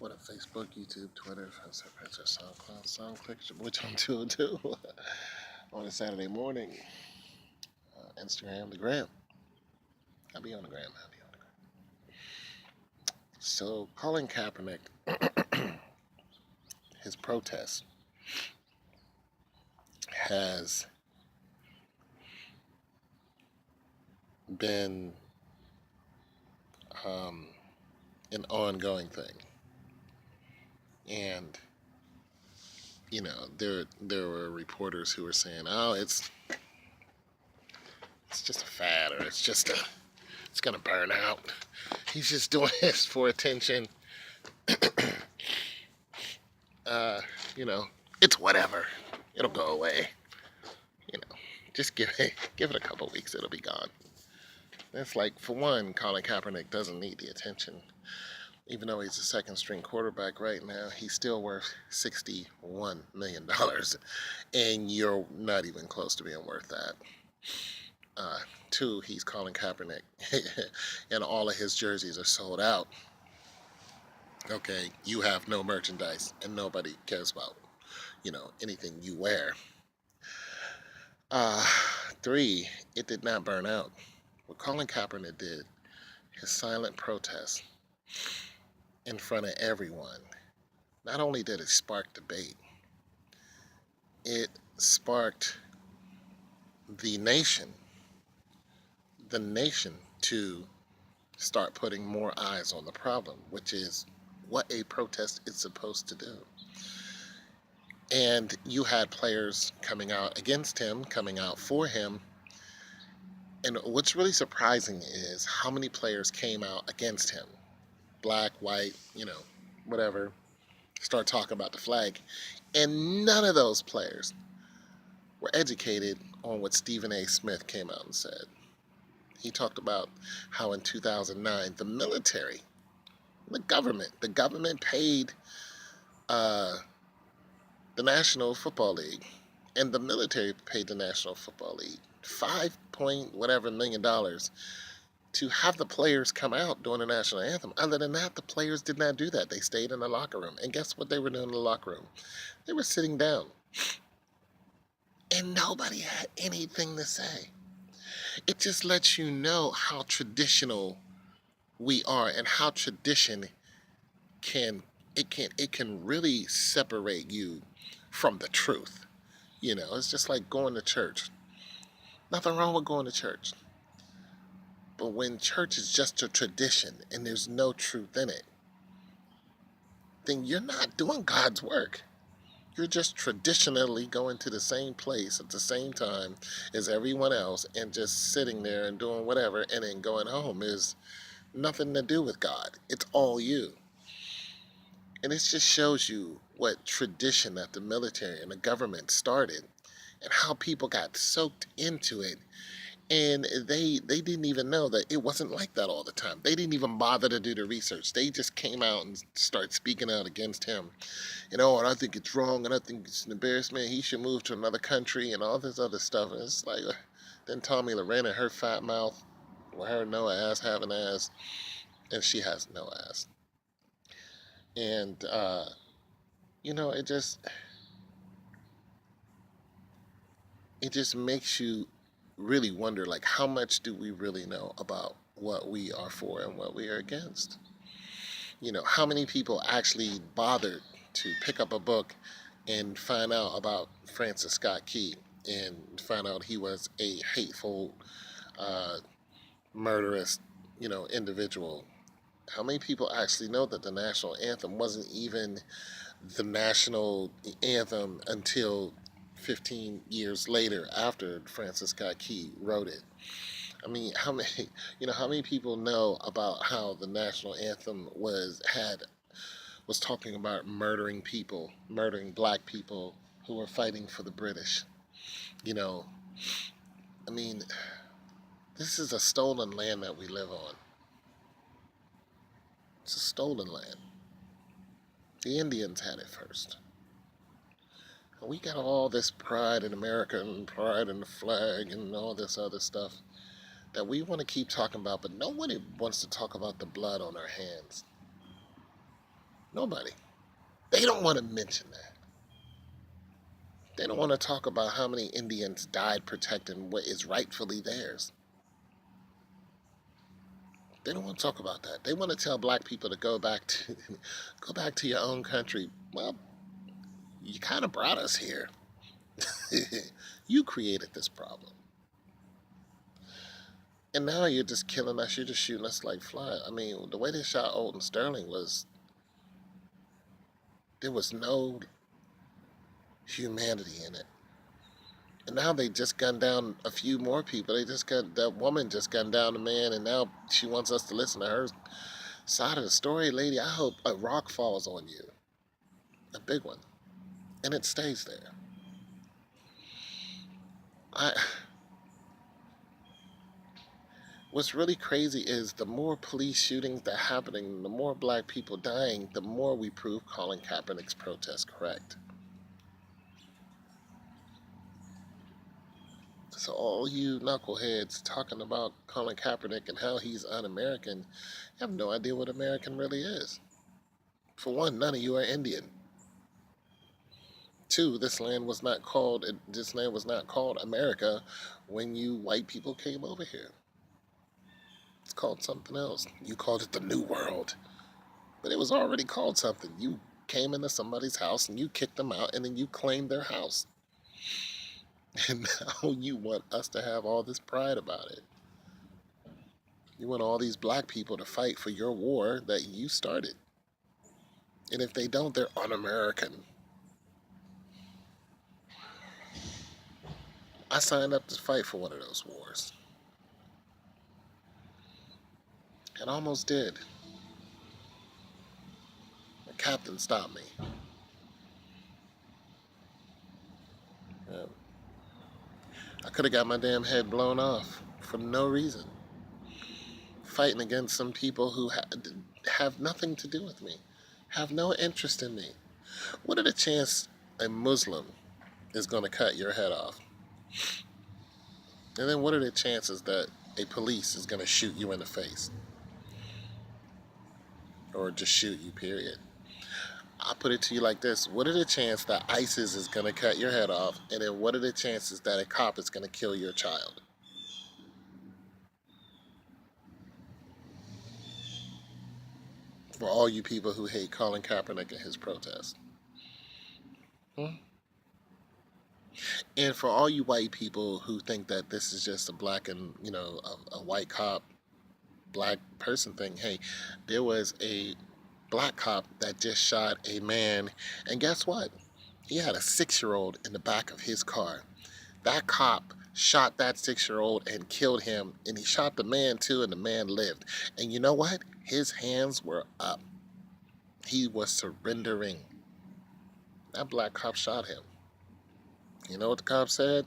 What a Facebook, YouTube, Twitter, Facebook, SoundCloud, SoundClick, which I'm doing too. On a Saturday morning, Instagram, the gram. I'll be on the gram. I'll be on the gram. So, Colin Kaepernick, his protest has been um, an ongoing thing, and there were reporters who were saying, "Oh, it's just a fad, or it's gonna burn out. He's just doing this for attention. uh, you know, it's whatever. It'll go away. You know, just give it a couple weeks. It'll be gone." It's like, for one, Colin Kaepernick doesn't need the attention. Even though he's a second string quarterback right now, he's still worth $61 million. And you're not even close to being worth that. Two, he's Colin Kaepernick. And all of his jerseys are sold out. Okay, you have no merchandise and nobody cares about, anything you wear. Uh, Three, it did not burn out. What Colin Kaepernick did, his silent protest in front of everyone, not only did it spark debate, it sparked the nation, to start putting more eyes on the problem, which is what a protest is supposed to do. And you had players coming out against him, coming out for him. And what's really surprising is how many players came out against him. Black, white, whatever. Start talking about the flag. And none of those players were educated on what Stephen A. Smith came out and said. He talked about how in 2009, the military, the government paid the National Football League, and the military paid the National Football League 5 point whatever $million to have the players come out during the national anthem. Other than that, the players did not do that. They stayed in the locker room. And guess what they were doing in the locker room? They were sitting down. And nobody had anything to say. It just lets you know how traditional we are, and how tradition can really separate you from the truth. It's just like going to church. Nothing wrong with going to church. But when church is just a tradition and there's no truth in it, then you're not doing God's work. You're just traditionally going to the same place at the same time as everyone else and just sitting there and doing whatever and then going home. Is nothing to do with God. It's all you. And it just shows you what tradition that the military and the government started and how people got soaked into it. And they didn't even know that it wasn't like that all the time. They didn't even bother to do the research. They just came out and started speaking out against him. And I think it's wrong, and I think it's an embarrassment. He should move to another country and all this other stuff. And it's like, then Tommy Lorena, her fat mouth, with her no ass, having ass, and she has no ass. And, it just makes you really wonder, like, how much do we really know about what we are for and what we are against? How many people actually bothered to pick up a book and find out about Francis Scott Key and find out he was a hateful, uh, murderous, individual? How many people actually know that the national anthem wasn't even the national anthem until 15 years later, after Francis Scott Key wrote it? I mean, how many people know about how the national anthem was talking about murdering people, murdering black people who were fighting for the British? You know, I mean, this is a stolen land that we live on. It's a stolen land. The Indians had it first. And we got all this pride in America and pride in the flag and all this other stuff that we want to keep talking about, but nobody wants to talk about the blood on our hands. Nobody. They don't want to mention that. They don't want to talk about how many Indians died protecting what is rightfully theirs. They don't want to talk about that. They want to tell black people to go back to go back to your own country. Well, you kind of brought us here. You created this problem. And now you're just killing us. You're just shooting us like flies. I mean, the way they shot Alton Sterling was there was no humanity in it. And now they just gunned down a few more people. They just got that woman just gunned down a man, and now she wants us to listen to her side of the story. Lady, I hope a rock falls on you, a big one, and it stays there. I. What's really crazy is the more police shootings that are happening, the more black people dying, the more we prove Colin Kaepernick's protest correct. So all you knuckleheads talking about Colin Kaepernick and how he's un-American, you have no idea what American really is. For one, none of you are Indian. Two, this land was not called America when you white people came over here. It's called something else. You called it the New World. But it was already called something. You came into somebody's house and you kicked them out and then you claimed their house. And now you want us to have all this pride about it. You want all these black people to fight for your war that you started. And if they don't, they're un-American. I signed up to fight for one of those wars. And almost did. The captain stopped me. Yeah. I could have got my damn head blown off for no reason. Fighting against some people who have nothing to do with me, have no interest in me. What are the chances a Muslim is going to cut your head off? And then what are the chances that a police is going to shoot you in the face? Or just shoot you, period. I'll put it to you like this. What are the chances that ISIS is going to cut your head off? And then what are the chances that a cop is going to kill your child? For all you people who hate Colin Kaepernick and his protest. Hmm? And for all you white people who think that this is just a black and, a white cop, black person thing, hey, there was a black cop that just shot a man, and guess what? He had a 6-year-old in the back of his car. That cop shot that 6-year-old and killed him, and he shot the man too, and the man lived. And you know what? His hands were up. He was surrendering. That black cop shot him. You know what the cop said?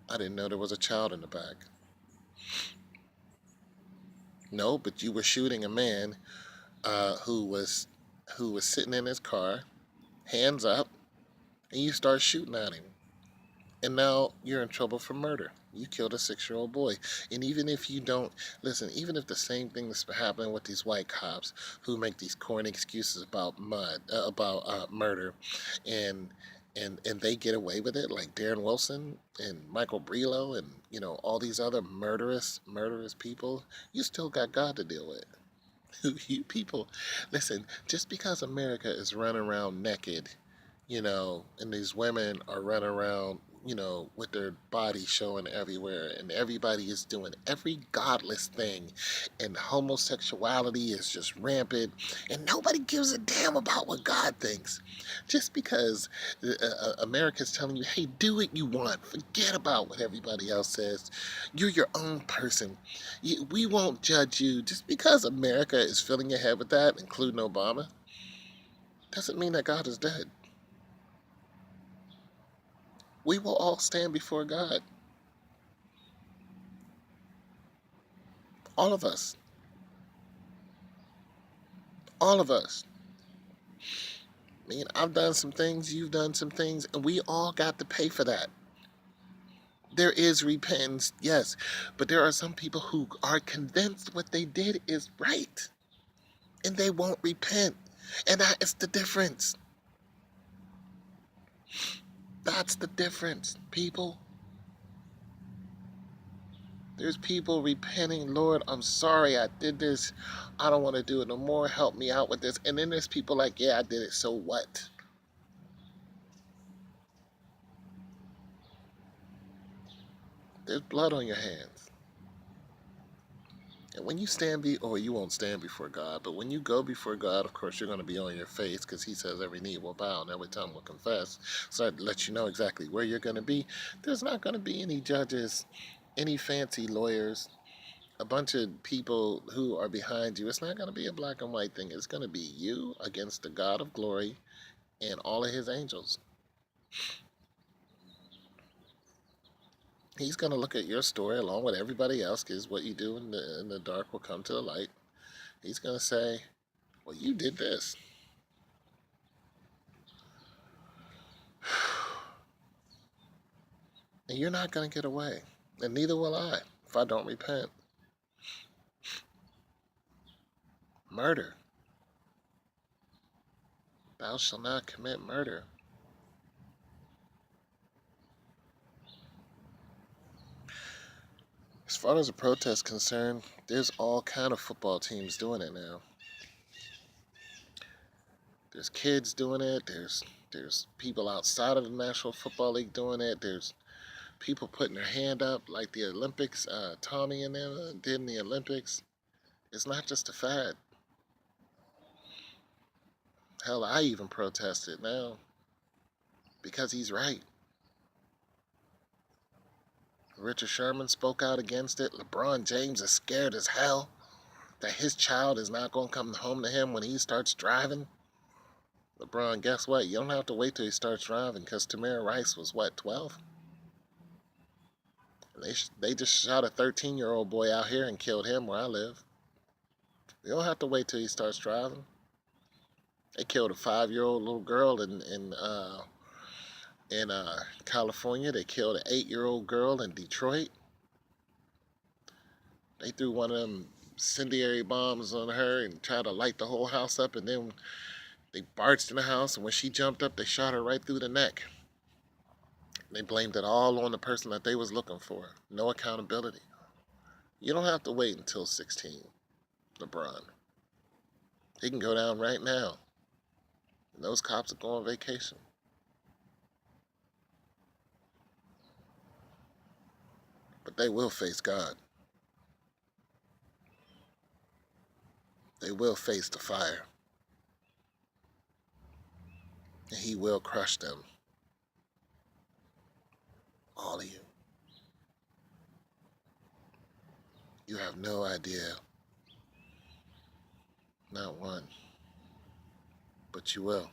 I didn't know there was a child in the back. No, but you were shooting a man who was sitting in his car, hands up, and you start shooting at him. And now you're in trouble for murder. You killed a 6-year-old boy. And even if you don't, listen, even if the same thing that's happening with these white cops who make these corny excuses about murder, and they get away with it, like Darren Wilson and Michael Brelow and, all these other murderous people, you still got God to deal with. You people, listen, just because America is running around naked, and these women are running around, with their bodies showing everywhere, and everybody is doing every godless thing, and homosexuality is just rampant, and nobody gives a damn about what God thinks. Just because America's telling you, hey, do what you want, forget about what everybody else says, you're your own person, we won't judge you. Just because America is filling your head with that, including Obama, doesn't mean that God is dead. We will all stand before God. All of us. All of us. I mean, I've done some things, you've done some things, and we all got to pay for that. There is repentance, yes, but there are some people who are convinced what they did is right, and they won't repent. And that is the difference. That's the difference, people. There's people repenting, Lord, I'm sorry I did this. I don't want to do it no more. Help me out with this. And then there's people like, yeah, I did it. So what? There's blood on your hands. And when you or you won't stand before God, but when you go before God, of course, you're going to be on your face because he says every knee will bow and every tongue will confess. So I'd let you know exactly where you're going to be. There's not going to be any judges, any fancy lawyers, a bunch of people who are behind you. It's not going to be a black and white thing. It's going to be you against the God of glory and all of his angels. He's going to look at your story along with everybody else because what you do in the dark will come to the light. He's going to say, well, you did this. And you're not going to get away. And neither will I if I don't repent. Murder. Thou shalt not commit murder. As far as the protest is concerned, there's all kind of football teams doing it now. There's kids doing it. There's people outside of the National Football League doing it. There's people putting their hand up like the Olympics. Tommy and them did in the Olympics. It's not just a fad. Hell, I even protested now because he's right. Richard Sherman spoke out against it. LeBron James is scared as hell that his child is not going to come home to him when he starts driving. LeBron, guess what? You don't have to wait till he starts driving because Tamir Rice was, what, 12? They just shot a 13-year-old boy out here and killed him where I live. You don't have to wait till he starts driving. They killed a 5-year-old little girl in California. They killed an 8-year-old girl in Detroit. They threw one of them incendiary bombs on her and tried to light the whole house up, and then they barged in the house, and when she jumped up, they shot her right through the neck. They blamed it all on the person that they was looking for. No accountability. You don't have to wait until 16, LeBron. He can go down right now. And those cops are going on vacation. But they will face God. They will face the fire. And he will crush them. All of you. You have no idea. Not one. But you will.